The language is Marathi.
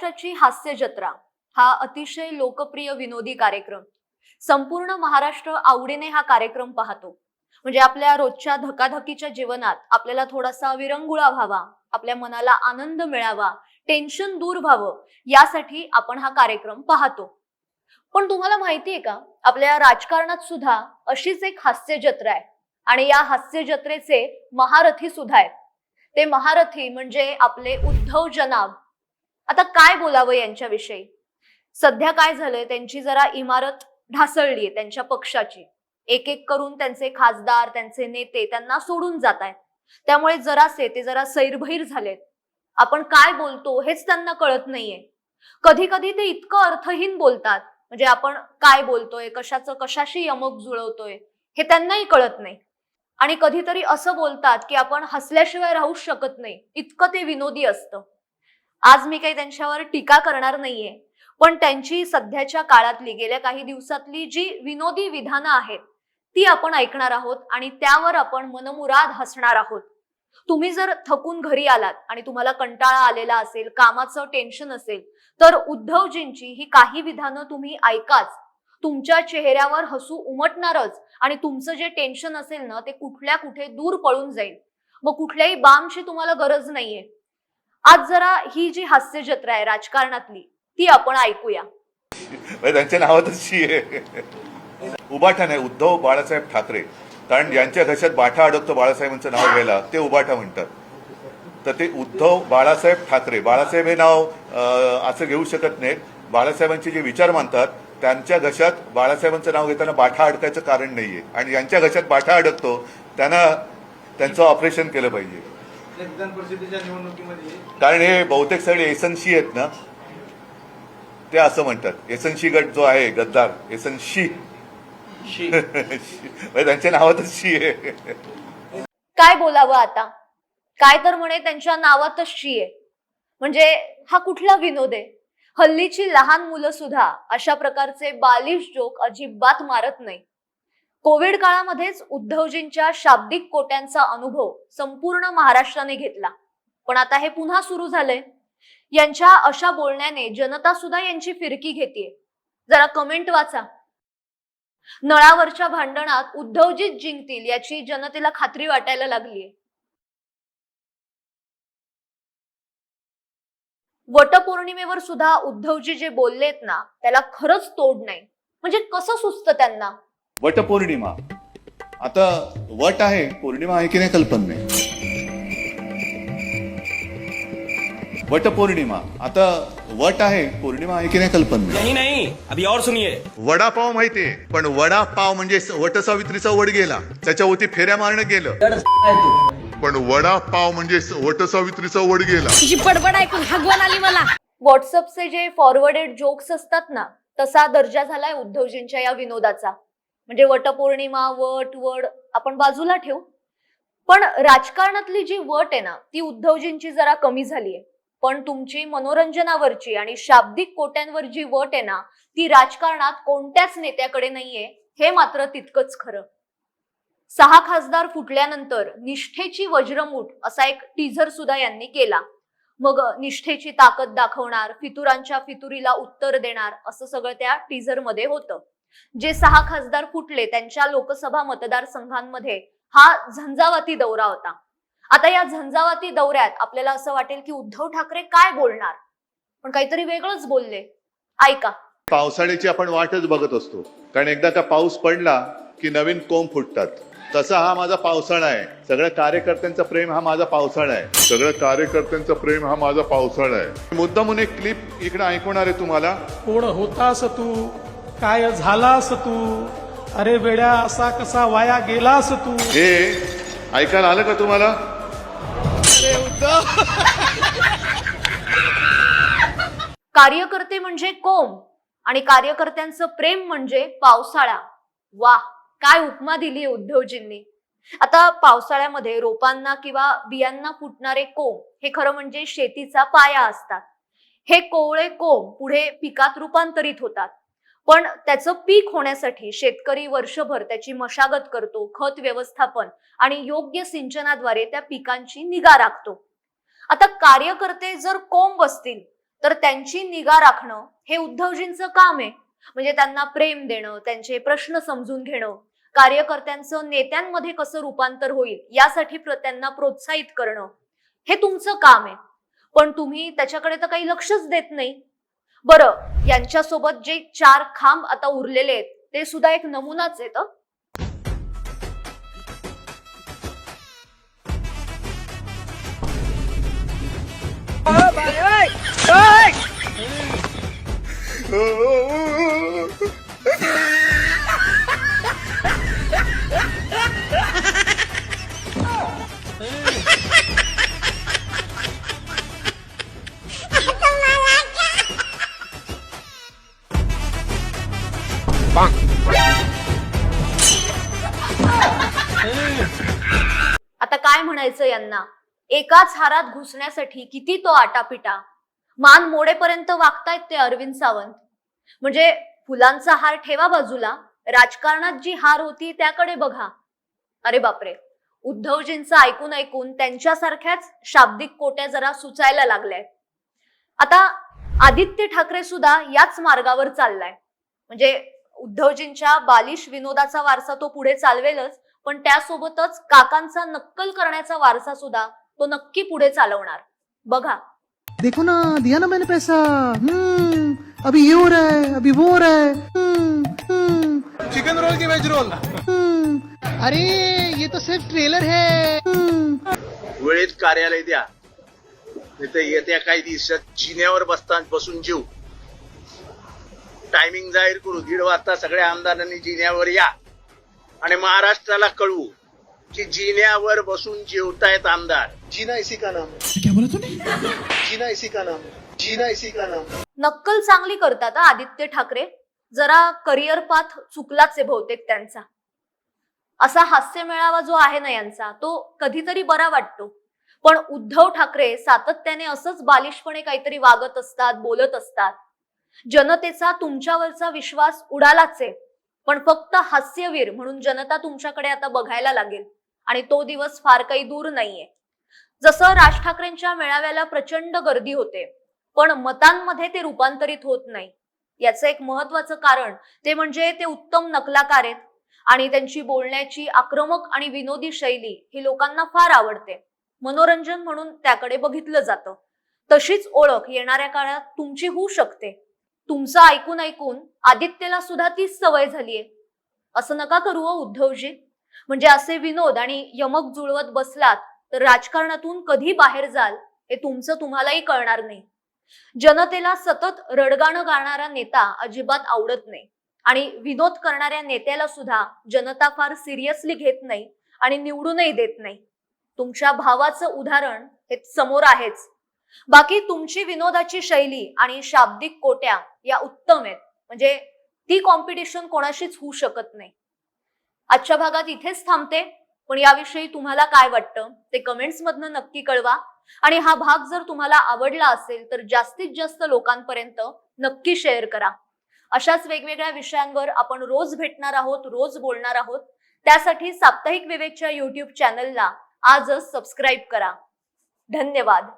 महाराष्ट्राची हास्य जत्रा हा अतिशय लोकप्रिय विनोदी कार्यक्रम. संपूर्ण महाराष्ट्र आवडीने हा कार्यक्रम पाहतो. म्हणजे आपल्या रोजच्या धकाधकीच्या जीवनात आपल्याला थोडासा विरंगुळा व्हावा, आपल्या मनाला आनंद मिळावा, टेन्शन दूर व्हावं, यासाठी आपण हा कार्यक्रम पाहतो. पण तुम्हाला माहितीये का, आपल्या राजकारणात सुद्धा अशीच एक हास्य जत्रा आहे आणि या हास्य जत्रेचे महारथी सुद्धा आहेत. ते महारथी म्हणजे आपले उद्धव जनाब. आता काय बोलावं यांच्याविषयी. सध्या काय झालंय, त्यांची जरा इमारत ढासळलीये त्यांच्या पक्षाची. एक एक करून त्यांचे खासदार, त्यांचे नेते त्यांना सोडून जात आहेत. त्यामुळे ते जरा सैरभैर झालेत. आपण काय बोलतो हेच त्यांना कळत नाहीये. कधी कधी ते इतकं अर्थहीन बोलतात, म्हणजे आपण काय बोलतोय, कशाशी यमक जुळवतोय हे त्यांनाही कळत नाही. आणि कधीतरी असं बोलतात की आपण हसल्याशिवाय राहू शकत नाही, इतकं ते विनोदी असतं. आज मी काही त्यांच्यावर टीका करणार नाहीये, पण त्यांची सध्याच्या काळातली, गेल्या काही दिवसातली जी विनोदी विधानं आहेत ती आपण ऐकणार आहोत आणि त्यावर आपण मनमुराद हसणार आहोत. तुम्ही जर थकून घरी आलात आणि तुम्हाला कंटाळा आलेला असेल, कामाचं टेन्शन असेल, तर उद्धवजींची ही काही विधानं तुम्ही ऐकाच. तुमच्या चेहऱ्यावर हसू उमटणारच आणि तुमचं जे टेन्शन असेल ना, ते कुठल्या कुठे दूर पळून जाईल. मग कुठल्याही बामची तुम्हाला गरज नाहीये. आज जरा ही जी हास्य जत्रा आहे राजकारणातली ती आपण ऐकूया. त्यांच्या नावातच शी आहे. उबाठा नाही, उद्धव बाळासाहेब ठाकरे. कारण ज्यांच्या घशात बाठा अडकतो बाळासाहेबांचं नाव घ्यायला ते उबाठा म्हणतात. तर ते उद्धव बाळासाहेब ठाकरे. बाळासाहेब हे नाव असं घेऊ शकत नाहीत. बाळासाहेबांचे जे विचार मानतात त्यांच्या घशात बाळासाहेबांचं नाव घेताना बाठा अडकायचं कारण नाहीये. आणि ज्यांच्या घशात बाठा अडकतो त्यांना त्यांचं ऑपरेशन केलं पाहिजे. विधान परिषदेच्या निवडणुकीमध्ये कारण हे बहुतेक सगळे एसनशी आहेत ना, ते असं म्हणतात. एसनशी गट जो आहे गद्दार, एसनशी त्यांच्या नावातच शी आहे. काय बोलावं आता. काय तर म्हणे त्यांच्या नावातच शी आहे. म्हणजे हा कुठला विनोद आहे. हल्लीची लहान मुलं सुद्धा अशा प्रकारचे बालिश जोक अजिबात मारत नाही. कोविड काळामध्येच उद्धवजींच्या शाब्दिक कोट्यांचा अनुभव संपूर्ण महाराष्ट्राने घेतला, पण आता हे पुन्हा सुरू झालंय. यांच्या अशा बोलण्याने जनता सुद्धा यांची फिरकी घेतीये. जरा कमेंट वाचा. नळावरच्या भांडणात उद्धवजीच जिंकतील याची जनतेला खात्री वाटायला लागलीये. वटपौर्णिमेवर सुद्धा उद्धवजी जे बोललेत ना, त्याला खरंच तोड नाही. म्हणजे कसं सुचतं त्यांना. वटपौर्णिमा, आता वट आहे, पौर्णिमा आहे की नाही कल्पना नाही. वटपौर्णिमा, आता वट आहे, पौर्णिमा आहे की नाही कल्पना नाही. नहीं, अभी और सुनिए. वडापाव माहितीये, पण वडापाव म्हणजे वटसावित्रीचा वड गेला, त्याच्यावरती फेऱ्या मारणं गेलं. पण वडापाव म्हणजे वटसावित्रीचा वड गेला. तुझी बडबड ऐकून भगवान आली मला. व्हॉट्सअपचे जे फॉरवर्डेड जोक्स असतात ना, तसा दर्जा झालाय उद्धवजींच्या या विनोदाचा. म्हणजे वटपौर्णिमा, वड आपण बाजूला ठेवू, पण राजकारणातली जी वट आहे ना, ती उद्धवजींची जरा कमी झालीये. पण तुमची मनोरंजनावरची आणि शाब्दिक कोट्यांवर जी वट आहे ना, ती राजकारणात कोणत्याच नेत्याकडे नाहीये, हे मात्र तितकंच खरं. 6 खासदार फुटल्यानंतर निष्ठेची वज्रमूठ असा एक टीझर सुद्धा यांनी केला. मग निष्ठेची ताकद दाखवणार, फितुरांच्या फितुरीला उत्तर देणार, असं सगळं त्या टीझर मध्ये होतं. जे 6 खासदार फुटले त्यांच्या लोकसभा मतदारसंघांमध्ये हा झंझावाती दौरा होता. आता या झंझावाती दौऱ्यात आपल्याला असं वाटेल की उद्धव ठाकरे काय बोलणार, पण काहीतरी वेगळंच बोलले. ऐका. पावसाळ्याची आपण वाटच बघत असतो, कारण एकदा का पाऊस पडला की नवीन कोंब फुटतात. तसा हा माझा पावसाळा आहे. सगळ्या कार्यकर्त्यांचा प्रेम हा माझा पावसाळा आहे. सगळ्या कार्यकर्त्यांचा प्रेम हा माझा पावसाळा आहे. मुद्दामून एक क्लिप इकडे ऐकवणार आहे तुम्हाला. कोण होतास तू, काय झालास तू, अरे वेड्या असा कसा वाया गेलास तू. हे ऐकायला आलं का तुम्हाला. कार्यकर्ते म्हणजे कोंब आणि कार्यकर्त्यांचं प्रेम म्हणजे पावसाळा. वाह, काय उपमा दिली उद्धवजींनी. आता पावसाळ्यामध्ये रोपांना किंवा बियांना फुटणारे कोंब हे खरं म्हणजे शेतीचा पाया असतात. हे कोवळे कोंब पुढे पिकात रूपांतरित होतात. पण त्याचं पीक होण्यासाठी शेतकरी वर्षभर त्याची मशागत करतो, खत व्यवस्थापन आणि योग्य सिंचनाद्वारे त्या पिकांची निगा राखतो. आता कार्यकर्ते जर कोंब असतील तर त्यांची निगा राखणं हे उद्धवजींचं काम आहे. म्हणजे त्यांना प्रेम देणं, त्यांचे प्रश्न समजून घेणं, कार्यकर्त्यांचं नेत्यांमध्ये कसं रूपांतर होईल यासाठी त्यांना प्रोत्साहित करणं हे तुमचं काम आहे. पण तुम्ही त्याच्याकडे तर काही लक्षच देत नाही. बरं, यांच्यासोबत जे 4 खांब आता उरलेले आहेत ते सुद्धा एक नमुनाच आहेत. आता काय म्हणायचं यांना, एकाच हारात घुसण्यासाठी किती तो आटापिटा, मान मोडेपर्यंत वागतायत ते अरविंद सावंत. म्हणजे फुलांचा हार ठेवा बाजूला, राजकारणात जी हार होती त्याकडे बघा. अरे बापरे, उद्धवजींचं ऐकून ऐकून त्यांच्यासारख्याच शाब्दिक कोट्या जरा सुचायला लागल्यात. आता आदित्य ठाकरे सुद्धा याच मार्गावर चाललाय. म्हणजे उद्धवजींच्या बालिश विनोदाचा वारसा तो पुढे चालवेलच, पण त्यासोबतच काकांचा नक्कल करण्याचा वारसा सुद्धा तो नक्की पुढे चालवणार. बघा, देखो ना, दिया ना मैंने पैसा. अभी ये हो रहा है, अभी वो हो रहा है. चिकन रोल की वेज रोल. अरे ये तो सिर्फ ट्रेलर है. वेळेत कार्यालय द्या, नाही तर येत्या काही दिवसात जिन्यावर बसून जीव. टायमिंग जाहीर करू, 1:30 वाजता सगळ्या आमदारांनी जिन्यावर या आणि महाराष्ट्राला कळवू की जिन्यावर बसून जेवतायत आमदार. जीना इसी का नाम. क्या बोला तूने? जीना इसी का नाम. जीना इसी का नाम. नक्कल चांगली करतात आदित्य ठाकरे. जरा करिअर पाथ चुकलाच आहे बहुतेक त्यांचा. असा हास्य मेळावा जो आहे ना यांचा, तो कधीतरी बरा वाटतो. पण उद्धव ठाकरे सातत्याने असंच बालिशपणे काहीतरी वागत असतात, बोलत असतात. जनतेचा तुमच्यावरचा विश्वास उडालाच आहे, पण फक्त हास्यवीर म्हणून जनता तुमच्याकडे आता बघायला लागेल आणि तो दिवस फार काही दूर नाहीये. जसं राज ठाकरेंच्या मेळाव्याला प्रचंड गर्दी होते, पण मतांमध्ये ते रूपांतरित होत नाही. याचं एक महत्वाचं कारण ते म्हणजे ते उत्तम नकलाकार आहेत आणि त्यांची बोलण्याची आक्रमक आणि विनोदी शैली ही लोकांना फार आवडते. मनोरंजन म्हणून त्याकडे बघितलं जातं. तशीच ओळख येणाऱ्या काळात तुमची होऊ शकते. तुमचं ऐकून ऐकून आदित्यला सुद्धा तीच सवय झालीये. असं नका करू हो उद्धवजी. म्हणजे असे विनोद आणि यमक जुळवत बसलात तर राजकारणातून कधी बाहेर जाल हे तुमचं तुम्हालाही कळणार नाही. जनतेला सतत रडगाणं गाणारा नेता अजिबात आवडत नाही आणि विनोद करणाऱ्या नेत्याला सुद्धा जनता फार सिरियसली घेत नाही आणि निवडूनही देत नाही. तुमच्या भावाचं उदाहरण हे समोर आहेच. बाकी तुमची विनोदाची शैली आणि शाब्दिक कोट्या या उत्तम आहेत. म्हणजे ती कॉम्पिटिशन कोणाशीच होऊ शकत नाही. आजच्या भागात इथेच थांबते, पण याविषयी तुम्हाला काय वाटतं ते कमेंट्स मधनं नक्की कळवा. आणि हा भाग जर तुम्हाला आवडला असेल तर जास्तीत जास्त लोकांपर्यंत नक्की शेअर करा. अशाच वेगवेगळ्या विषयांवर आपण रोज भेटणार आहोत, रोज बोलणार आहोत. त्यासाठी साप्ताहिक विवेकच्या YouTube चॅनलला आजच सबस्क्राईब करा. धन्यवाद.